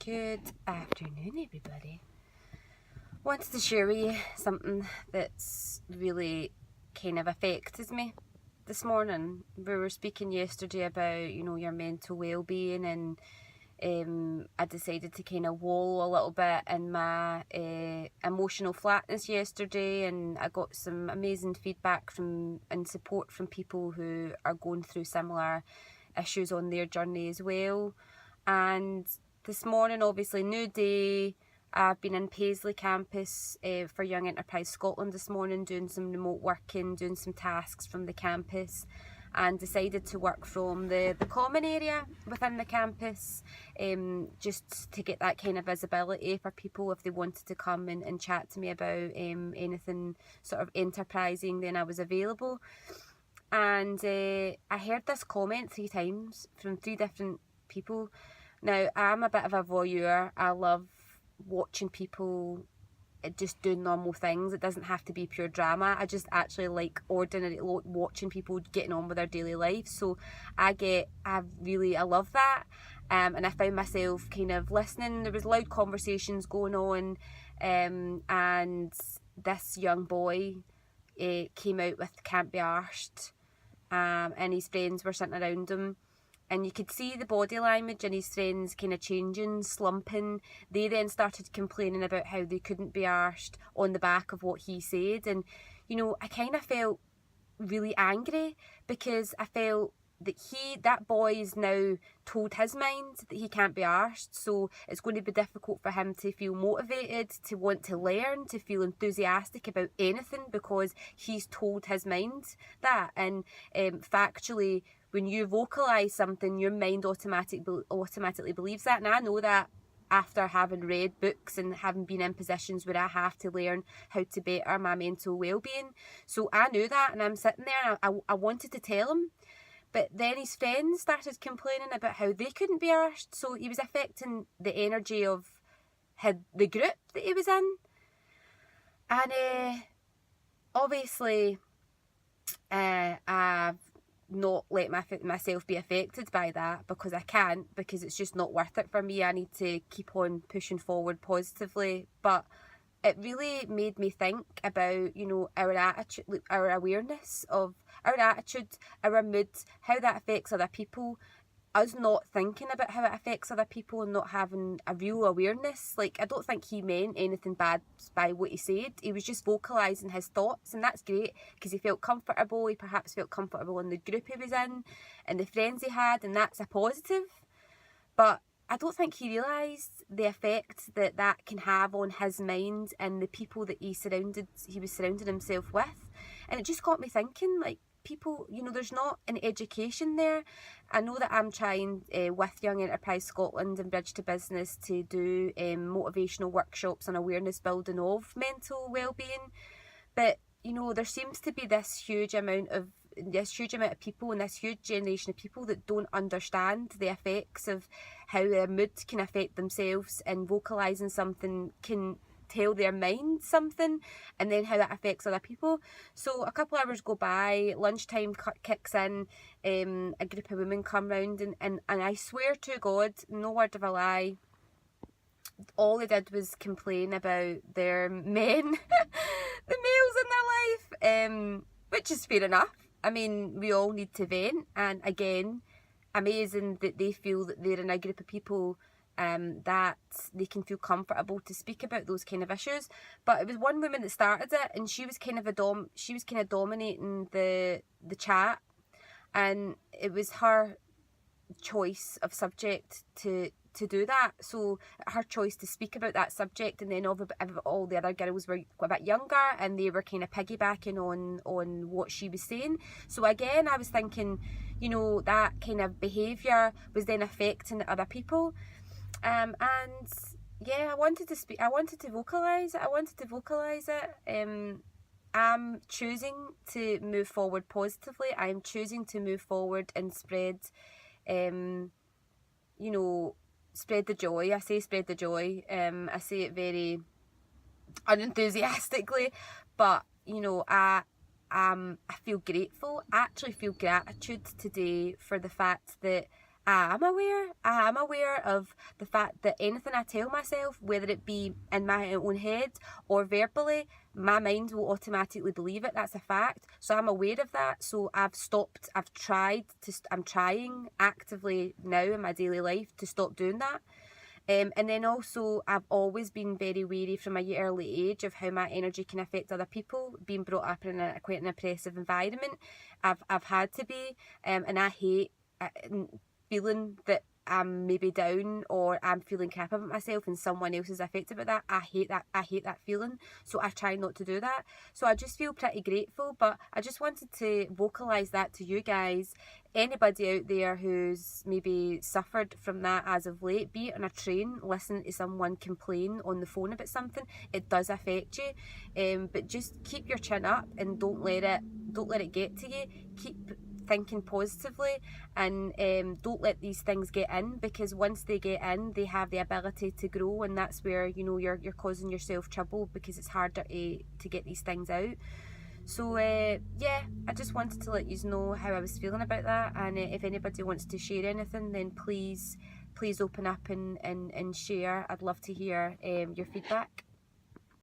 Good afternoon, everybody. Wanted to share with you something that's really kind of affected me this morning. We were speaking yesterday about, your mental well-being, and I decided to kind of wallow a little bit in my emotional flatness yesterday, and I got some amazing feedback and support from people who are going through similar issues on their journey as well. And this morning, obviously, new day. I've been in Paisley campus for Young Enterprise Scotland this morning, doing some remote working, doing some tasks from the campus, and decided to work from the common area within the campus, just to get that kind of visibility for people if they wanted to come and chat to me about anything sort of enterprising. Then I was available. And I heard this comment 3 times from 3 different people. Now, I'm a bit of a voyeur. I love watching people just do normal things. It doesn't have to be pure drama. I just actually like watching people getting on with their daily life. So I love that. And I found myself kind of listening. There was loud conversations going on, and this young boy came out with "Can't Be Arsed," and his friends were sitting around him. And you could see the body language and his friends kind of changing, slumping. They then started complaining about how they couldn't be arsed on the back of what he said. And, I kind of felt really angry, because I felt that that boy is now told his mind that he can't be arsed. So it's going to be difficult for him to feel motivated, to want to learn, to feel enthusiastic about anything, because he's told his mind that. And factually, when you vocalise something, your mind automatically believes that. And I know that after having read books and having been in positions where I have to learn how to better my mental well-being. So I knew that, and I'm sitting there and I wanted to tell him. But then his friends started complaining about how they couldn't be arsed. So he was affecting the energy of the group that he was in. And obviously, I've not let myself be affected by that, because I can't, because it's just not worth it for me. I need to keep on pushing forward positively. But it really made me think about, our attitude, our awareness of our attitude, our mood, how that affects other people. Us not thinking about how it affects other people and not having a real awareness. Like, I don't think he meant anything bad by what he said. He was just vocalising his thoughts, and that's great, because he felt comfortable. He perhaps felt comfortable in the group he was in and the friends he had, and that's a positive. But I don't think he realised the effect that can have on his mind and the people that he was surrounding himself with. And it just got me thinking, like, people, there's not an education there. I know that I'm trying with Young Enterprise Scotland and Bridge to Business to do motivational workshops on awareness building of mental well-being, but there seems to be this huge amount of people and this huge generation of people that don't understand the effects of how their mood can affect themselves, and vocalising something can tell their mind something, and then how that affects other people. So a couple hours go by, lunchtime kicks in, a group of women come round, and I swear to God, no word of a lie, all they did was complain about their men, the males in their life, which is fair enough. I mean, we all need to vent, and again, amazing that they feel that they're in a group of people that they can feel comfortable to speak about those kind of issues. But it was one woman that started it, and she was kind of dominating the chat, and it was her choice of subject to do that. So her choice to speak about that subject, and then all the other girls were a bit younger, and they were kind of piggybacking on what she was saying. So again, I was thinking, that kind of behaviour was then affecting other people. And yeah, I wanted to vocalise it. I'm choosing to move forward positively. I'm choosing to move forward and spread the joy. I say spread the joy. I say it very unenthusiastically, but I feel grateful. I actually feel gratitude today for the fact that I am aware of the fact that anything I tell myself, whether it be in my own head or verbally, my mind will automatically believe it. That's a fact. So I'm aware of that. So I'm trying actively now in my daily life to stop doing that. And then also, I've always been very wary from a early age of how my energy can affect other people. Being brought up in quite an oppressive environment, I've had to be, and I hate feeling that I'm maybe down or I'm feeling crap about myself and someone else is affected by that. I hate that feeling. So I try not to do that. So I just feel pretty grateful, but I just wanted to vocalise that to you guys. Anybody out there who's maybe suffered from that as of late, be it on a train, listening to someone complain on the phone about something, it does affect you. But just keep your chin up and don't let it get to you. Keep thinking positively, and don't let these things get in, because once they get in, they have the ability to grow, and that's where, you know, you're causing yourself trouble, because it's harder to get these things out. So yeah, I just wanted to let you know how I was feeling about that, and if anybody wants to share anything, then please open up and share. I'd love to hear your feedback.